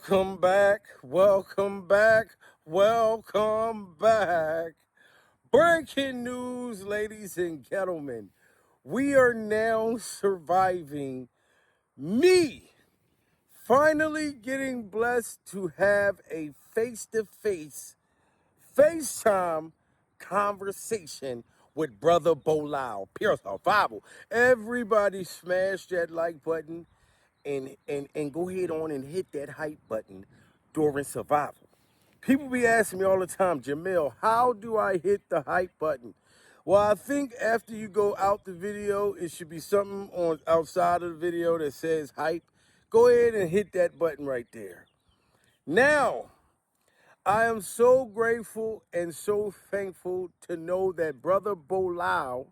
Welcome back, welcome back, welcome back. Breaking news, ladies and gentlemen. We are now surviving me finally getting blessed to have a face-to-face FaceTime conversation with Brother Bilaal. Pure survival. Everybody smash that like button and go ahead on and hit that hype button during survival. People be asking me all the time, Jamil, how do I hit the hype button? Well, I think after you go out the video, it should be something on outside of the video that says hype. Go ahead and hit that button right there. Now, I am so grateful and so thankful to know that Brother Bilaal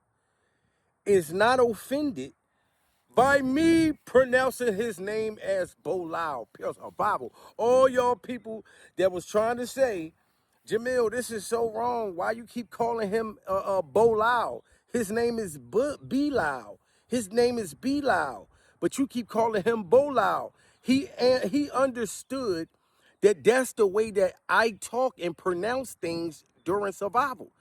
is not offended by me pronouncing his name as Bilaal. Bible. All y'all people that was trying to say, Jamil, this is so wrong. Why you keep calling him Bilaal? His name is Bilaal. His name is Bilaal. But you keep calling him Bilaal. He understood that that's the way that I talk and pronounce things during survival.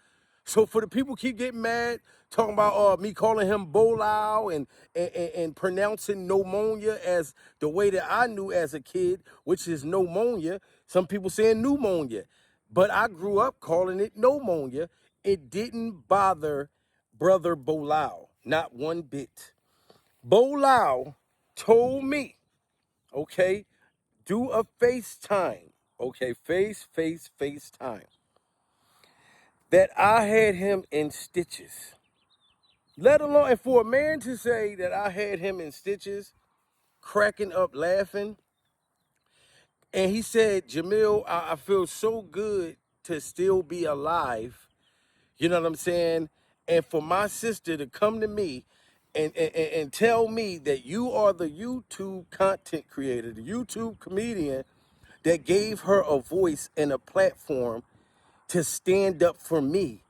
So for the people keep getting mad, talking about me calling him Bilaal and pronouncing pneumonia as the way that I knew as a kid, which is pneumonia. Some people saying pneumonia. But I grew up calling it pneumonia. It didn't bother Brother Bilaal, not one bit. Bilaal told me, okay, do a FaceTime, okay, FaceTime, that I had him in stitches. Let alone, and for a man to say that I had him in stitches, cracking up laughing, and he said, Jamil, I feel so good to still be alive. You know what I'm saying? And for my sister to come to me and tell me that you are the YouTube content creator, the YouTube comedian that gave her a voice and a platform to stand up for me.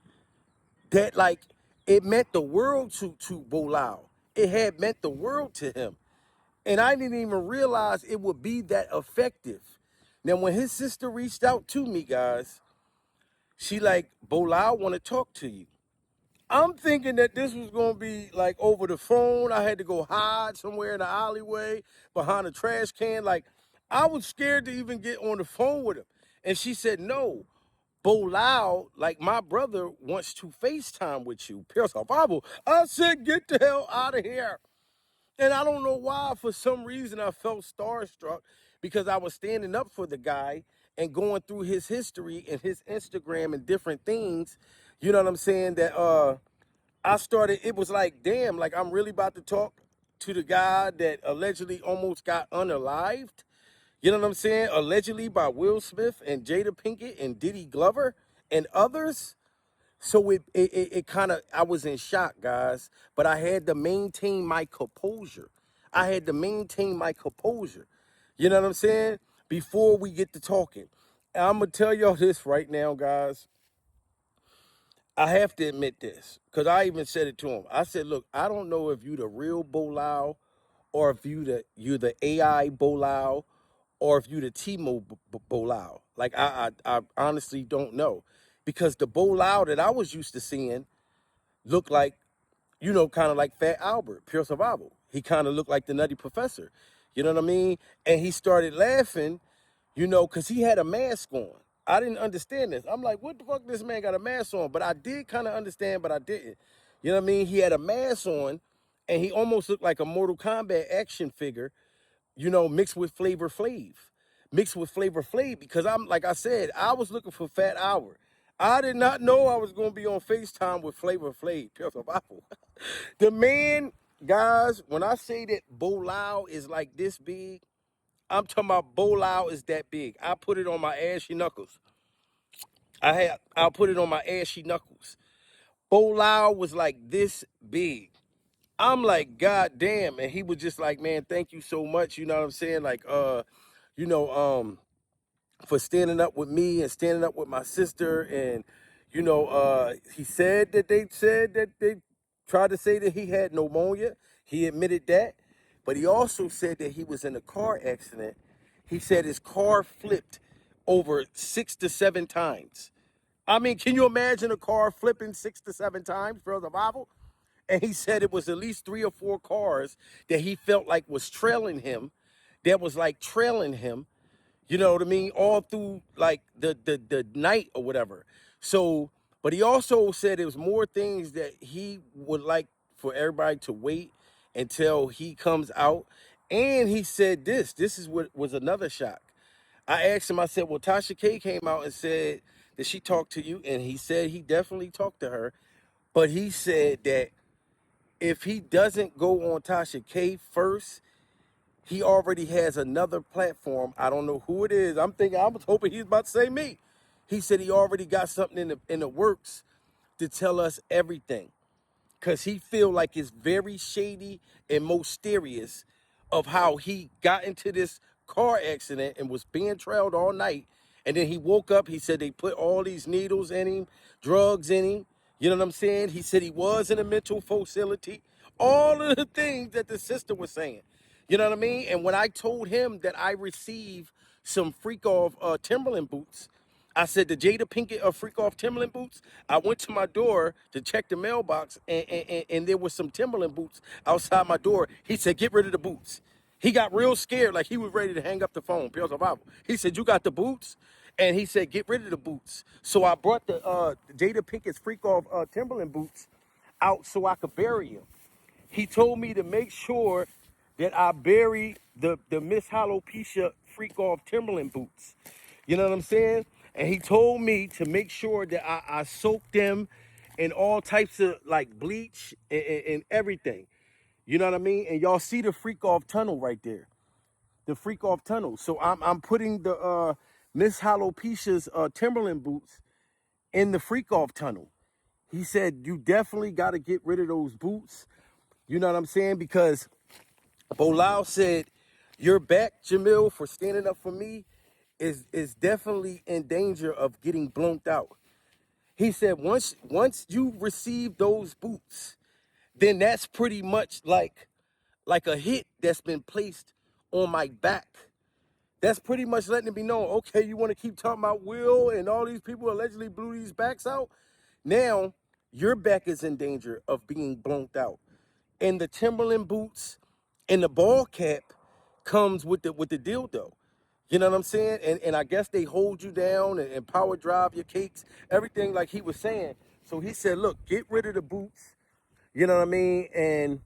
That like it meant the world to Bilaal. It had meant the world to him. And I didn't even realize it would be that effective. Now when his sister reached out to me, guys, she like, Bilaal want to talk to you. I'm thinking that this was gonna be like over the phone. I had to go hide somewhere in the alleyway behind a trash can. Like I was scared to even get on the phone with him. And she said, no, Bilaal, like my brother, wants to FaceTime with you. Pure Bible. I said, get the hell out of here. And I don't know why, for some reason, I felt starstruck because I was standing up for the guy and going through his history and his Instagram and different things. You know what I'm saying? That I started, it was like, damn, like I'm really about to talk to the guy that allegedly almost got unalived. You know what I'm saying? Allegedly by Will Smith and Jada Pinkett and Diddy Glover and others. So it kind of, I was in shock, guys, but I had to maintain my composure. I had to maintain my composure. You know what I'm saying? Before we get to talking. And I'm going to tell y'all this right now, guys. I have to admit this, because I even said it to him. I said, look, I don't know if you the real Bilaal or if you the AI Bilaal or if you the Timo Bilaal. Like, I honestly don't know. Because the Bilaal that I was used to seeing looked like, you know, kind of like Fat Albert, Pure Survival. He kind of looked like the Nutty Professor. You know what I mean? And he started laughing, you know, because he had a mask on. I didn't understand this. I'm like, what the fuck this man got a mask on? But I did kind of understand, but I didn't. You know what I mean? He had a mask on, and he almost looked like a Mortal Kombat action figure, you know, mixed with Flavor Flav. Mixed with Flavor Flav, because I'm, like I said, I was looking for Fat Albert. I did not know I was going to be on FaceTime with Flavor Flav. Pure survival. The man, guys, when I say that Bilaal is like this big, I'm talking about Bilaal is that big. I put it on my ashy knuckles. I'll put it on my ashy knuckles. Bilaal was like this big. I'm like, God damn. And he was just like, man, thank you so much. You know what I'm saying? Like, you know, for standing up with me and standing up with my sister. And, you know, he said that they tried to say that he had pneumonia. He admitted that. But he also said that he was in a car accident He said his car flipped over 6 to 7 times. I mean, can you imagine a car flipping 6 to 7 times for survival? And he said it was at least 3 or 4 cars that he felt like was trailing him, that was like trailing him, you know what I mean, all through like the night or whatever. So, but he also said there was more things that he would like for everybody to wait until he comes out. And he said this is what was another shock. I asked him, I said, well, Tasha K came out and said, did she talk to you? And he said he definitely talked to her. But he said that if he doesn't go on Tasha K first, he already has another platform. I don't know who it is. I was hoping he was about to say me. He said he already got something in the works to tell us everything. Cause he feel like it's very shady and mysterious of how he got into this car accident and was being trailed all night. And then he woke up, he said they put all these needles in him, drugs in him. You know what I'm saying? He said he was in a mental facility. All of the things that the sister was saying. You know what I mean? And when I told him that I received some freak off Timberland boots, I said the Jada Pinkett freak off Timberland boots. I went to my door to check the mailbox, and there was some Timberland boots outside my door. He said, get rid of the boots. He got real scared, like he was ready to hang up the phone. Pure survival. He said, you got the boots? And he said, get rid of the boots. So I brought the Jada Pinkett's freak off Timberland boots out so I could bury him. He told me to make sure that I bury the Miss Alopecia freak off Timberland boots. You know what I'm saying? And he told me to make sure that I soak them in all types of like bleach and everything. You know what I mean? And y'all see the freak off tunnel right there. The freak off tunnel. So I'm putting the Miss Halopecia's Timberland boots in the freak off tunnel. He said, you definitely got to get rid of those boots. You know what I'm saying? Because Bilaal said, your back, Jamil, for standing up for me is definitely in danger of getting blown out. He said, once you receive those boots, then that's pretty much like a hit that's been placed on my back. That's pretty much letting it be known, okay, you want to keep talking about Will and all these people allegedly blew these backs out? Now, your back is in danger of being blown out. And the Timberland boots and the ball cap comes with the dildo. You know what I'm saying? And I guess they hold you down and power drive your cakes, everything like he was saying. So he said, look, get rid of the boots. You know what I mean? And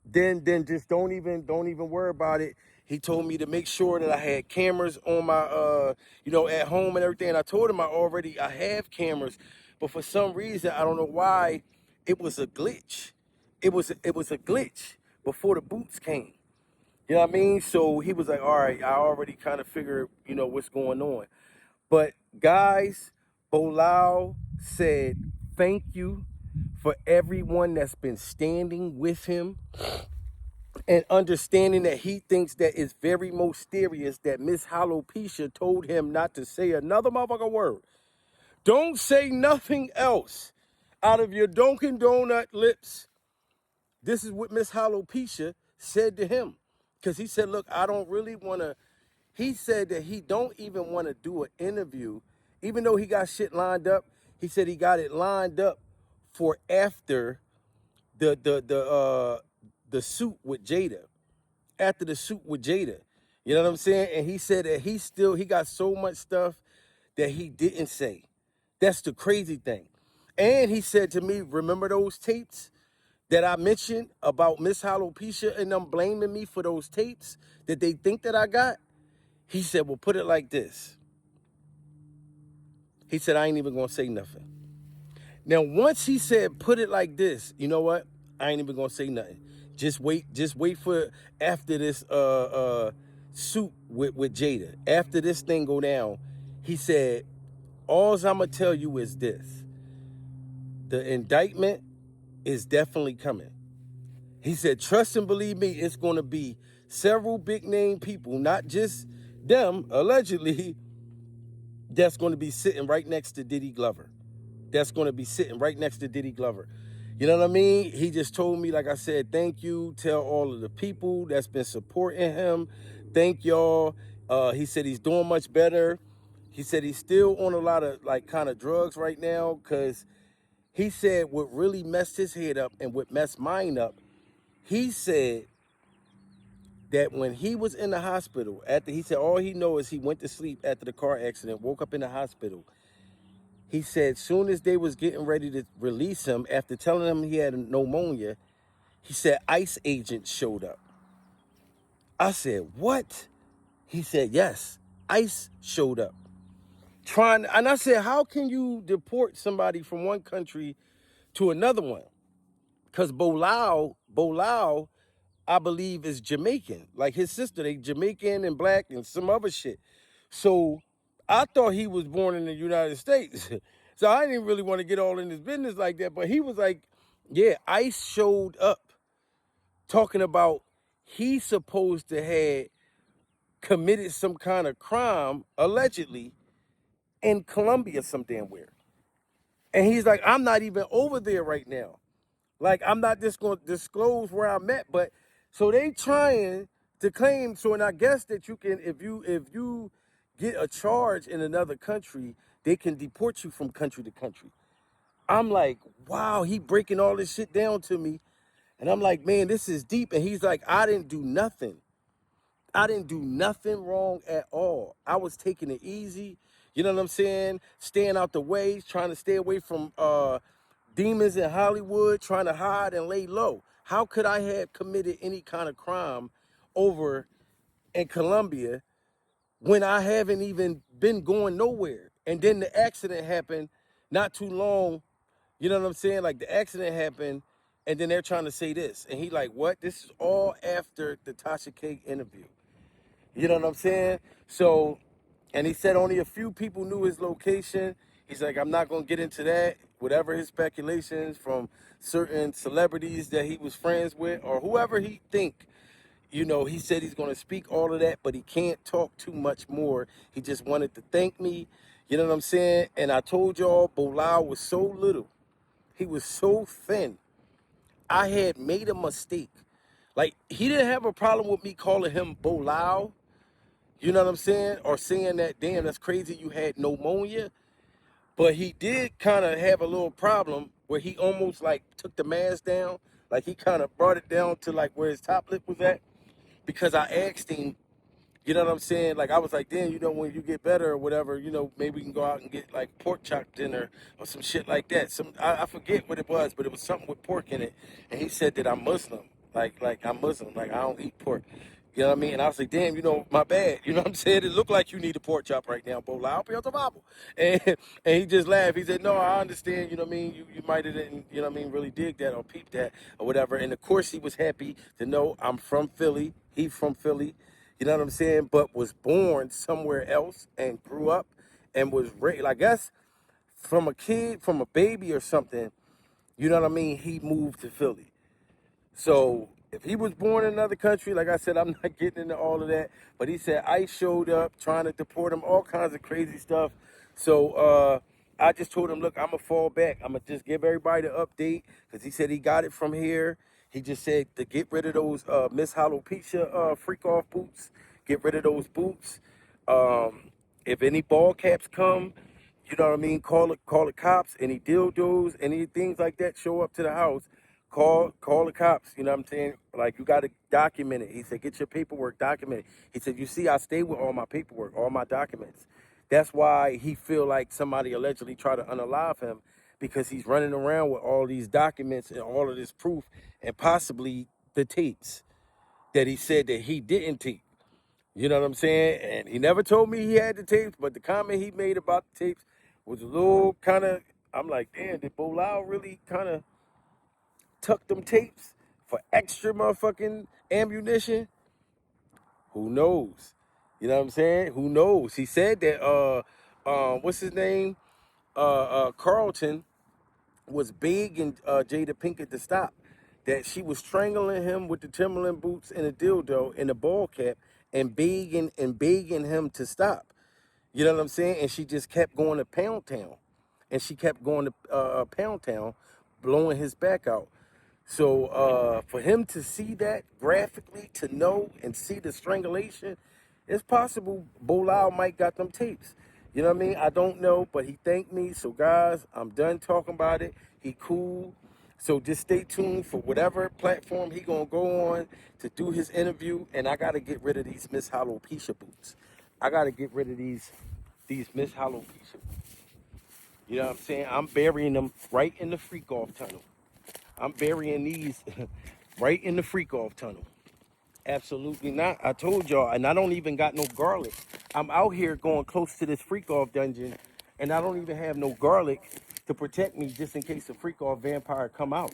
then just don't even worry about it. He told me to make sure that I had cameras on my at home and everything. And I told him I have cameras, but for some reason I don't know why it was a glitch. It was a glitch before the boots came. You know what I mean? So he was like, all right, I already kind of figured, what's going on. But guys, Bilaal said thank you for everyone that's been standing with him and understanding that he thinks that it's very mysterious that Miss Alopecia told him not to say another motherfucking word. Don't say nothing else out of your Dunkin' Donut lips. This is what Miss Alopecia said to him. Because he said, look, I don't really want to. He said that he don't even want to do an interview. Even though he got shit lined up, he said he got it lined up for after the suit with Jada. After the suit with Jada. You know what I'm saying? And he said that he got so much stuff that he didn't say. That's the crazy thing. And he said to me, remember those tapes that I mentioned about Miss Alopecia and them blaming me for those tapes that they think that I got? He said, well, put it like this. He said, I ain't even going to say nothing. Now, once he said, put it like this, you know what? I ain't even going to say nothing. Just wait for after this suit with Jada. After this thing go down, he said, all I'm going to tell you is this. The indictment is definitely coming. He said, trust and believe me, it's going to be several big name people, not just them, allegedly, that's going to be sitting right next to Diddy Glover. That's going to be sitting right next to Diddy Glover. You know what I mean? He just told me, like I said, thank you. Tell all of the people that's been supporting him. Thank y'all. He said he's doing much better. He said he's still on a lot of like kind of drugs right now because he said what really messed his head up and what messed mine up, he said that when he was in the hospital, after he said all he knows is he went to sleep after the car accident, woke up in the hospital. He said soon as they was getting ready to release him after telling him he had pneumonia, he said ICE agents showed up. I said, what? He said, yes, ICE showed up. And I said, how can you deport somebody from one country to another one? Because Bilaal, I believe, is Jamaican. Like his sister, they Jamaican and black and some other shit. So I thought he was born in the United States. So I didn't really want to get all in his business like that. But he was like, yeah, ICE showed up talking about he's supposed to have committed some kind of crime, allegedly, in Colombia some damn where. And he's like, I'm not even over there right now. Like, I'm not just going to disclose where I'm at, but so they trying to claim. So, and I guess that you can, if you get a charge in another country, they can deport you from country to country. I'm like, wow, he breaking all this shit down to me. And I'm like, man, this is deep. And he's like, I didn't do nothing. I didn't do nothing wrong at all. I was taking it easy. You know what I'm saying? Staying out the way, trying to stay away from demons in Hollywood, trying to hide and lay low. How could I have committed any kind of crime over in Colombia when I haven't even been going nowhere? And then the accident happened not too long, you know what I'm saying? Like the accident happened and then they're trying to say this. And he like, what? This is all after the Tasha K interview. You know what I'm saying? So, and he said only a few people knew his location. He's like, I'm not going to get into that. Whatever his speculations from certain celebrities that he was friends with or whoever he think, you know, he said he's going to speak all of that, but he can't talk too much more. He just wanted to thank me. You know what I'm saying? And I told y'all, Bilaal was so little. He was so thin. I had made a mistake. Like, he didn't have a problem with me calling him Bilaal. You know what I'm saying? Or saying that, damn, that's crazy you had pneumonia. But he did kind of have a little problem where he almost like took the mask down. Like he kind of brought it down to like where his top lip was at. Because I asked him, you know what I'm saying? Like I was like, damn, you know, when you get better or whatever, you know, maybe we can go out and get like pork chop dinner or some shit like that. I forget what it was, but it was something with pork in it. And he said that I'm Muslim. Like I'm Muslim. Like I don't eat pork. You know what I mean? And I was like, damn, you know, my bad. You know what I'm saying? It looked like you need a pork chop right now, Bola. I'll be on the Bible. And he just laughed. He said, no, I understand. You know what I mean? You might have didn't, you know what I mean, really dig that or peep that or whatever. And of course, he was happy to know I'm from Philly. He's from Philly. You know what I'm saying? But was born somewhere else and grew up and was raised, I guess, from a kid, from a baby or something. You know what I mean? He moved to Philly. So if he was born in another country, like I said, I'm not getting into all of that. But he said ICE showed up trying to deport him, all kinds of crazy stuff. So I just told him, look, I'm going to fall back. I'm going to just give everybody the update because he said he got it from here. He just said to get rid of those Miss Alopecia freak off boots, get rid of those boots. If any ball caps come, you know what I mean, call the cops. Any dildos, any things like that show up to the house, call the cops. You know what I'm saying? Like you got to document it. He said, get your paperwork documented. He said, you see, I stay with all my paperwork, all my documents. That's why he feel like somebody allegedly tried to unalive him because he's running around with all these documents and all of this proof and possibly the tapes that he said that he didn't tape. You know what I'm saying? And he never told me he had the tapes, but the comment he made about the tapes was a little kind of, I'm like, damn, did Bilaal really kind of tuck them tapes for extra motherfucking ammunition? Who knows? You know what I'm saying? Who knows? He said that, what's his name? Carlton was begging Jada Pinkett to stop. That she was strangling him with the Timberland boots and a dildo and a ball cap and begging him to stop. You know what I'm saying? And she just kept going to Pound Town. And she kept going to Pound Town, blowing his back out. So for him to see that graphically, to know and see the strangulation, It's possible Bilaal might got them tapes. You know what I mean? I don't know, but he thanked me. So guys, I'm done talking about it. He cool. So just stay tuned for whatever platform he gonna go on to do his interview. And I gotta get rid of these Miss Alopecia boots. I gotta get rid of these Miss Alopecia boots. You know what I'm saying? I'm burying them right in the freak off tunnel. I'm burying these right in the freak off tunnel. Absolutely not. I told y'all, and I don't even got no garlic. I'm out here going close to this freak off dungeon, and I don't even have no garlic to protect me just in case the freak off vampire come out.